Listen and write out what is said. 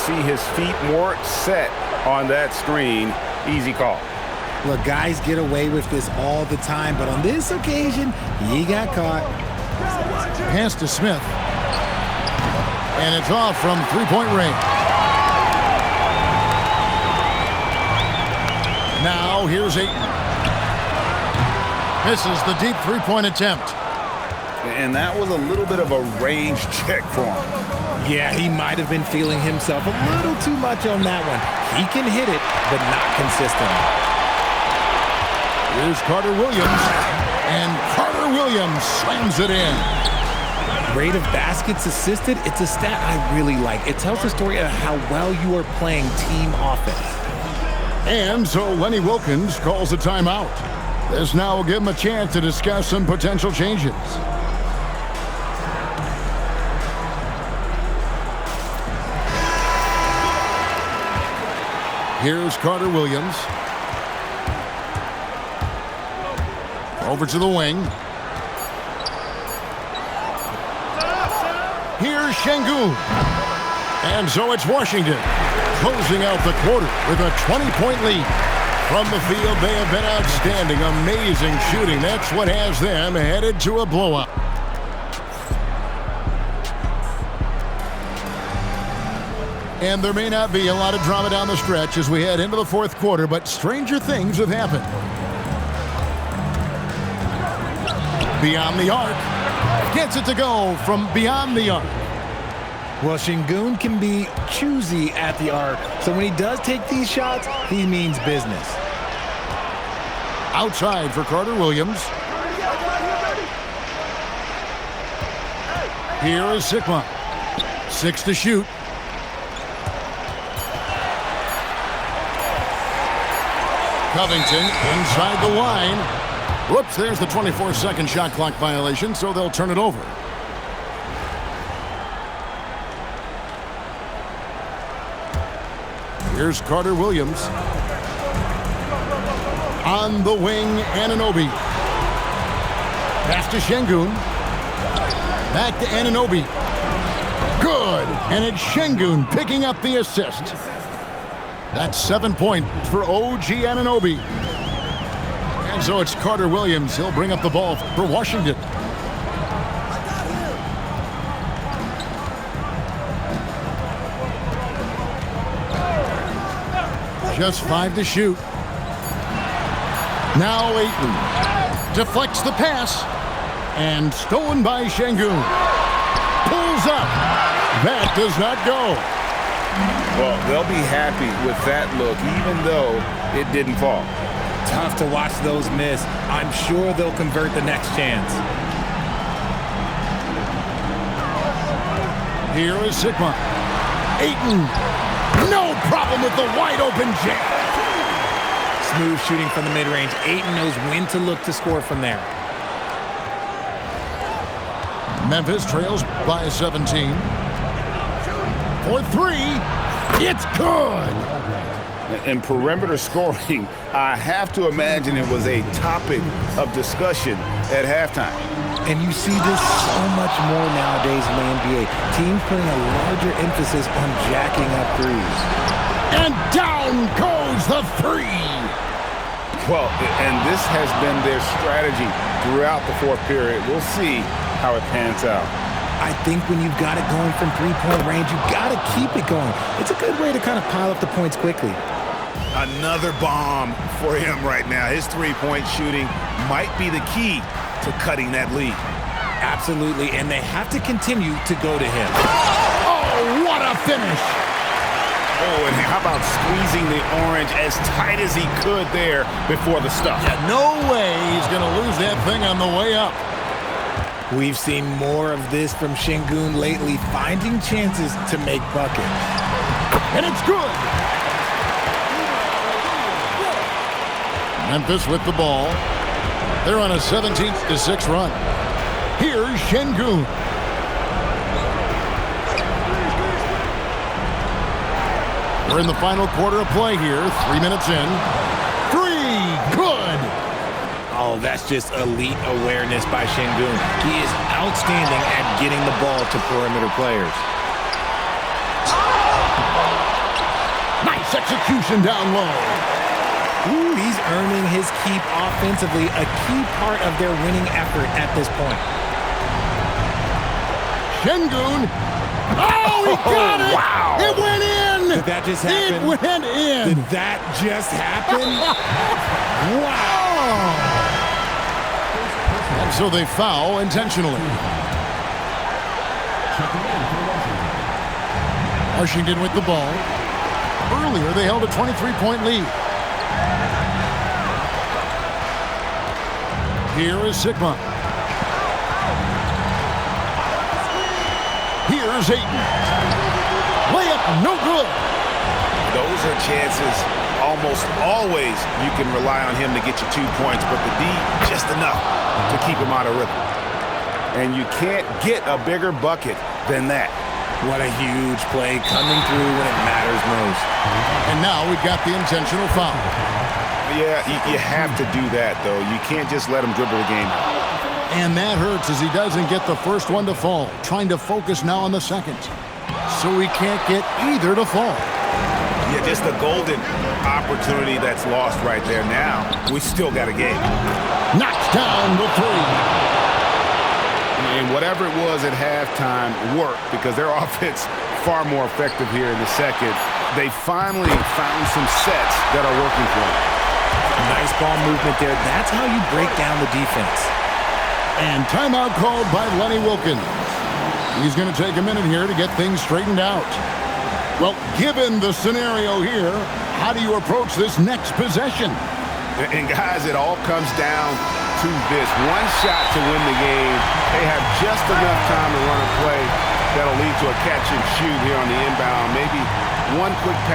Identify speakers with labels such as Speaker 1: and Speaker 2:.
Speaker 1: see his feet more set on that screen. Easy call.
Speaker 2: Look, guys get away with this all the time, but on this occasion, he got caught.
Speaker 3: Pass to Smith. And it's off from three-point range. Now here's Ayton. Misses the deep three-point attempt.
Speaker 1: And that was a little bit of a range check for him.
Speaker 2: Yeah, he might have been feeling himself a little too much on that one. He can hit it, but not consistently.
Speaker 3: Here's Carter Williams. And Carter Williams slams it in.
Speaker 2: Rate of baskets assisted, it's a stat I really like. It tells the story of how well you are playing team offense.
Speaker 3: And so Lenny Wilkens calls a timeout. This now will give him a chance to discuss some potential changes. Here's Carter Williams. Over to the wing. Here's Şengün. And so it's Washington closing out the quarter with a 20-point lead. From the field, they have been outstanding. Amazing shooting. That's what has them headed to a blowout. And there may not be a lot of drama down the stretch as we head into the fourth quarter, but stranger things have happened. Beyond the arc. Gets it to go from beyond the arc.
Speaker 2: Well, Şengün can be choosy at the arc, so when he does take these shots, he means business.
Speaker 3: Outside for Carter Williams. Here is Sikma. 6 to shoot. Covington inside the line. Whoops, there's the 24-second shot clock violation, so they'll turn it over. Here's Carter Williams. On the wing, Anunoby. Pass to Şengün. Back to Anunoby. Good! And it's Şengün picking up the assist. That's 7 points for OG Anunoby. And so it's Carter Williams. He'll bring up the ball for Washington. Just 5 to shoot. Now Ayton deflects the pass. And stolen by Şengün. Pulls up. That does not go.
Speaker 1: Well, they'll be happy with that look, even though it didn't fall.
Speaker 2: Tough to watch those miss. I'm sure they'll convert the next chance.
Speaker 3: Here is Sikma. Ayton. No problem with the wide open jam.
Speaker 2: Smooth shooting from the mid-range. Ayton knows when to look to score from there.
Speaker 3: Memphis trails by 17. For 3. It's good.
Speaker 1: And perimeter scoring, I have to imagine it was a topic of discussion at halftime.
Speaker 2: And you see this so much more nowadays in the NBA. Teams putting a larger emphasis on jacking up threes.
Speaker 3: And down goes the 3.
Speaker 1: Well, and this has been their strategy throughout the fourth period. We'll see how it pans out.
Speaker 2: I think when you've got it going from three-point range, you've got to keep it going. It's a good way to kind of pile up the points quickly.
Speaker 1: Another bomb for him right now. His three-point shooting might be the key to cutting that lead.
Speaker 2: Absolutely, and they have to continue to go to him.
Speaker 3: Oh, what a finish!
Speaker 1: Oh, and how about squeezing the orange as tight as he could there before the stuff?
Speaker 3: Yeah, no way he's going to lose that thing on the way up.
Speaker 2: We've seen more of this from Şengün lately, finding chances to make buckets.
Speaker 3: And it's good! Memphis with the ball. They're on a 17-6 run. Here's Şengün. We're in the final quarter of play here. 3 minutes in. 3, good!
Speaker 2: Oh, that's just elite awareness by Şengün. He is outstanding at getting the ball to perimeter players.
Speaker 3: execution down low.
Speaker 2: Ooh, he's earning his keep offensively, a key part of their winning effort at this point.
Speaker 3: Şengün. Oh, he got it!
Speaker 1: Wow!
Speaker 3: It went in!
Speaker 2: Did that just happen?
Speaker 3: It went in!
Speaker 2: Did that just happen? Wow!
Speaker 3: And so they foul intentionally. Washington with the ball. Earlier, they held a 23-point lead. Here is Sigma. Here's Ayton. Layup, no good.
Speaker 1: Those are chances almost always you can rely on him to get you 2 points, but the D, just enough to keep him out of rhythm. And you can't get a bigger bucket than that.
Speaker 2: What a huge play coming through when it matters most.
Speaker 3: And now we've got the intentional foul.
Speaker 1: Yeah, you have to do that, though. You can't just let him dribble the game out.
Speaker 3: And that hurts as he doesn't get the first one to fall. Trying to focus now on the second. So he can't get either to fall.
Speaker 1: Yeah, just a golden opportunity that's lost right there. Now, we still got a game.
Speaker 3: Knocks down the three.
Speaker 1: And whatever it was at halftime worked because their offense far more effective here in the second. They finally found some sets that are working for them.
Speaker 2: Nice ball movement there. That's how you break down the defense.
Speaker 3: And timeout called by Lenny Wilkens. He's going to take a minute here to get things straightened out. Well, given the scenario here, how do you approach this next possession?
Speaker 1: And guys, it all comes down to this. One shot to win the game. They have just enough time to run a play that'll lead to a catch and shoot here on the inbound. Maybe one quick pass.